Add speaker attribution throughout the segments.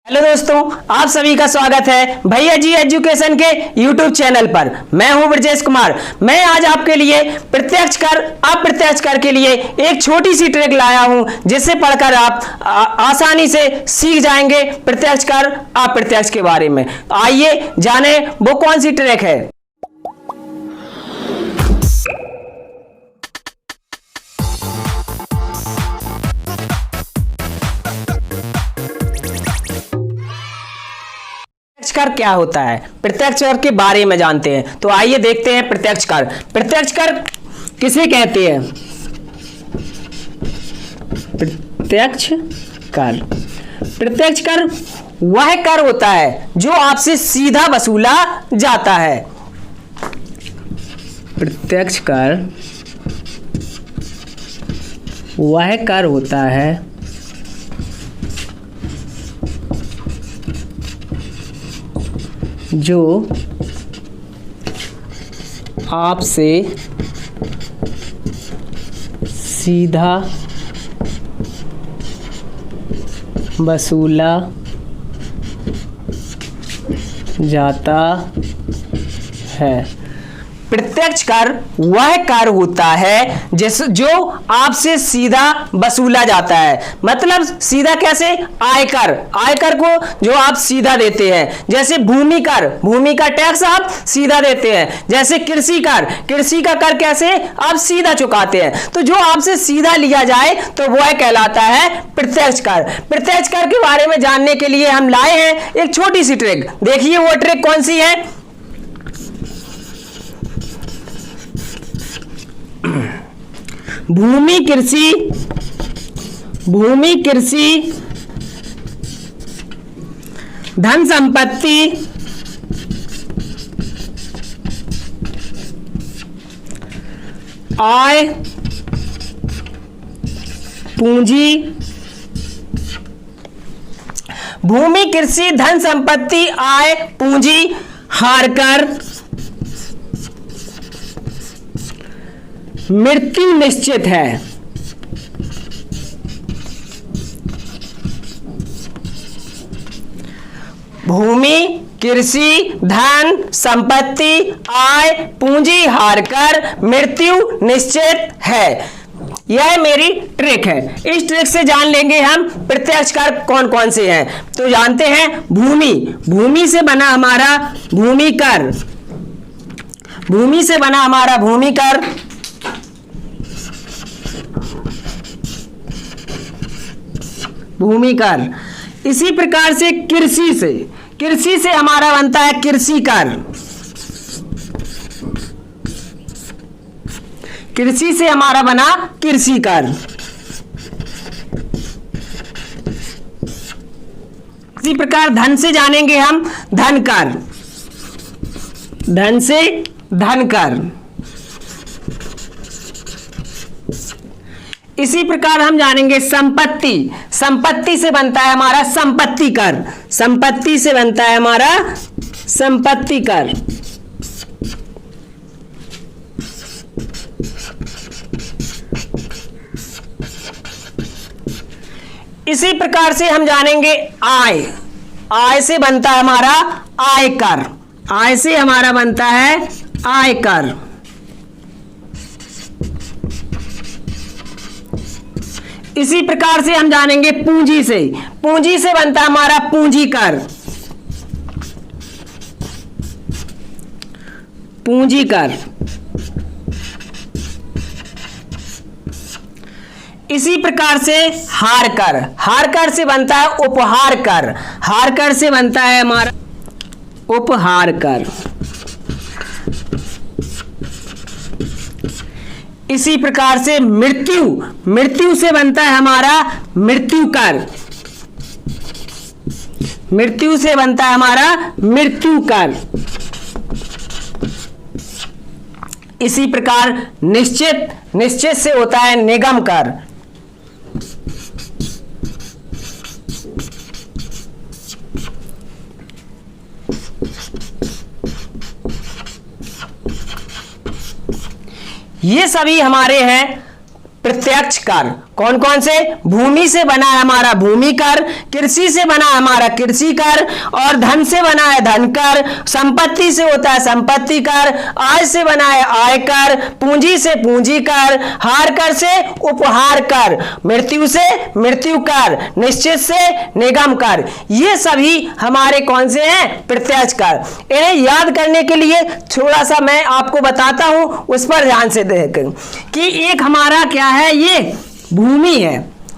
Speaker 1: Hello दोस्तों, आप सभी का स्वागत है भैया जी एजुकेशन के यूट्यूब चैनल पर। मैं हूं ब्रजेश कुमार। मैं आज आपके लिए प्रत्यक्ष कर अप्रत्यक्ष कर के लिए एक छोटी सी ट्रिक लाया हूं, जिससे पढ़कर आप आसानी से सीख जाएंगे प्रत्यक्ष कर अप्रत्यक्ष के बारे में। आइए जाने वो कौन सी ट्रिक है। प्रत्यक्ष कर क्या होता है, प्रत्यक्ष कर के बारे में जानते हैं। तो आइए देखते हैं प्रत्यक्ष कर। प्रत्यक्ष कर किसे कहते हैं? प्रत्यक्ष कर, प्रत्यक्ष कर वह कर होता है जो आपसे सीधा वसूला जाता है। प्रत्यक्ष कर वह कर होता है जो आपसे सीधा वसूला जाता है। प्रत्यक्ष कर वह कर होता है जो आपसे सीधा वसूला जाता है। मतलब सीधा कैसे? आयकर, आयकर को जो आप सीधा देते हैं। जैसे भूमि कर, भूमि का टैक्स आप सीधा देते हैं। जैसे कृषि कर, कृषि का कर कैसे आप सीधा चुकाते हैं। तो जो आपसे सीधा लिया जाए तो वह कहलाता है प्रत्यक्ष कर। प्रत्यक्ष कर के बारे में जानने के लिए हम लाए हैं एक छोटी सी ट्रिक। देखिए वो ट्रिक कौन सी है। भूमि कृषि, भूमि कृषि धन संपत्ति आय पूंजी, भूमि कृषि धन संपत्ति आय पूंजी हार कर मृत्यु निश्चित है। भूमि कृषि धन संपत्ति आय पूंजी हार कर मृत्यु निश्चित है। यह मेरी ट्रिक है। इस ट्रिक से जान लेंगे हम प्रत्यक्ष कर कौन कौन से हैं। तो जानते हैं भूमि, भूमि से बना हमारा भूमि कर, भूमि से बना हमारा भूमि कर। भूमि कर इसी प्रकार से कृषि से, कृषि से हमारा बनता है कृषि कर, कृषि से हमारा बना कृषि कर। इसी प्रकार धन से जानेंगे हम धन कर, धन से धन कर। इसी प्रकार हम जानेंगे संपत्ति, संपत्ति से बनता है हमारा संपत्ति कर, संपत्ति से बनता है हमारा संपत्ति कर। इसी प्रकार से हम जानेंगे आय, आय से बनता है हमारा आयकर, आय से हमारा बनता है आयकर। इसी प्रकार से हम जानेंगे पूंजी से, पूंजी से बनता है हमारा पूंजी कर, पूंजी कर। इसी प्रकार से हार कर, हार कर से बनता है उपहार कर, हार कर से बनता है हमारा उपहार कर। इसी प्रकार से मृत्यु, मृत्यु से बनता है हमारा मृत्यु कर, मृत्यु से बनता है हमारा मृत्यु कर। इसी प्रकार निश्चित, निश्चित से होता है निगम कर। ये सभी हमारे हैं प्रत्यक्ष कर। कौन कौन से? भूमि से बना है हमारा भूमि कर, कृषि से बना है हमारा कृषि कर, और धन से बना है धन कर, संपत्ति से होता है संपत्ति कर, आय से बना है आय कर, पूंजी से पूंजी कर, हार कर से उपहार कर, मृत्यु से मृत्यु कर, निश्चित से निगम कर। ये सभी हमारे कौन से हैं? प्रत्यक्ष कर। इन्हें याद करने के लिए थोड़ा सा मैं आपको बताता हूं, उस पर ध्यान से देखें कि एक हमारा क्या है, ये भूमि है,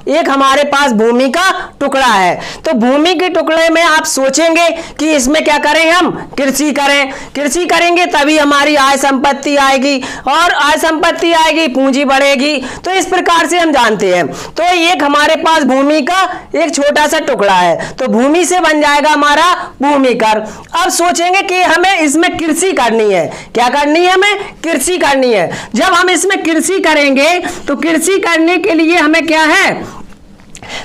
Speaker 1: एक हमारे पास भूमि का टुकड़ा है। तो भूमि के टुकड़े में आप सोचेंगे कि इसमें क्या करें, हम कृषि करें, कृषि करेंगे तभी हमारी आय संपत्ति आएगी, और आय संपत्ति आएगी पूंजी बढ़ेगी। तो इस प्रकार से हम जानते हैं। तो एक हमारे पास भूमि का एक छोटा सा टुकड़ा है, तो भूमि से बन जाएगा हमारा भूमि कर। अब सोचेंगे कि हमें इसमें कृषि करनी है, क्या करनी है? हमें कृषि करनी है। जब हम इसमें कृषि करेंगे तो कृषि करने के लिए हमें क्या है,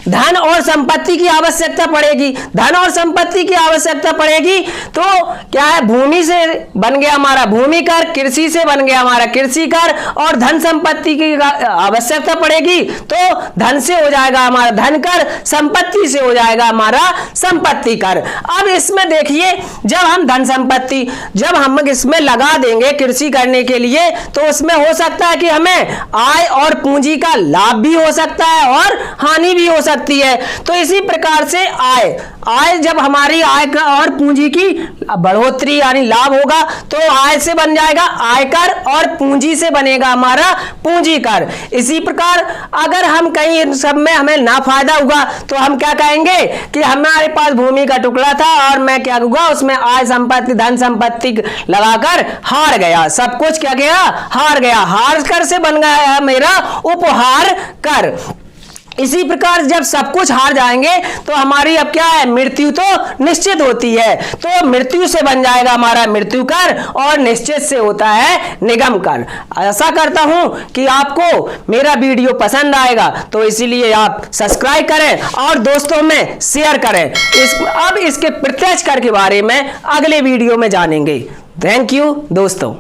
Speaker 1: धन और संपत्ति की आवश्यकता पड़ेगी। धन और संपत्ति की आवश्यकता पड़ेगी तो क्या है, भूमि से बन गया हमारा भूमि कर, कृषि से बन गया हमारा कृषि कर, और धन संपत्ति की आवश्यकता पड़ेगी तो धन से हो जाएगा हमारा धन कर, संपत्ति से हो जाएगा हमारा संपत्ति कर। अब इसमें देखिए, जब हम धन संपत्ति जब हम इसमें लगा देंगे कृषि करने के लिए, तो उसमें हो सकता है कि हमें आय और पूंजी का लाभ भी हो सकता है और हानि भी हो सकती है। तो इसी प्रकार से आय जब हमारी आय और पूंजी की बढ़ोतरी यानी लाभ होगा तो आय से बन जाएगा आयकर, और पूंजी से बनेगा हमारा पूंजी कर। इसी प्रकार अगर हम कहीं इन सब में हमें ना फायदा हुआ तो हम क्या कहेंगे कि हमारे पास भूमि का टुकड़ा था और मैं क्या हुआ, उसमें आय संपत्ति धन संपत्ति लगाकर हार गया, सब कुछ क्या गया, हार गया। हार कर से बन गया मेरा उपहार कर। इसी प्रकार जब सब कुछ हार जाएंगे तो हमारी अब क्या है, मृत्यु तो निश्चित होती है। तो मृत्यु से बन जाएगा हमारा मृत्यु कर, और निश्चित से होता है निगम कर। आशा करता हूं कि आपको मेरा वीडियो पसंद आएगा, तो इसीलिए आप सब्सक्राइब करें और दोस्तों में शेयर करें। अब इसके प्रत्यक्ष कर के बारे में अगले वीडियो में जानेंगे। थैंक यू दोस्तों।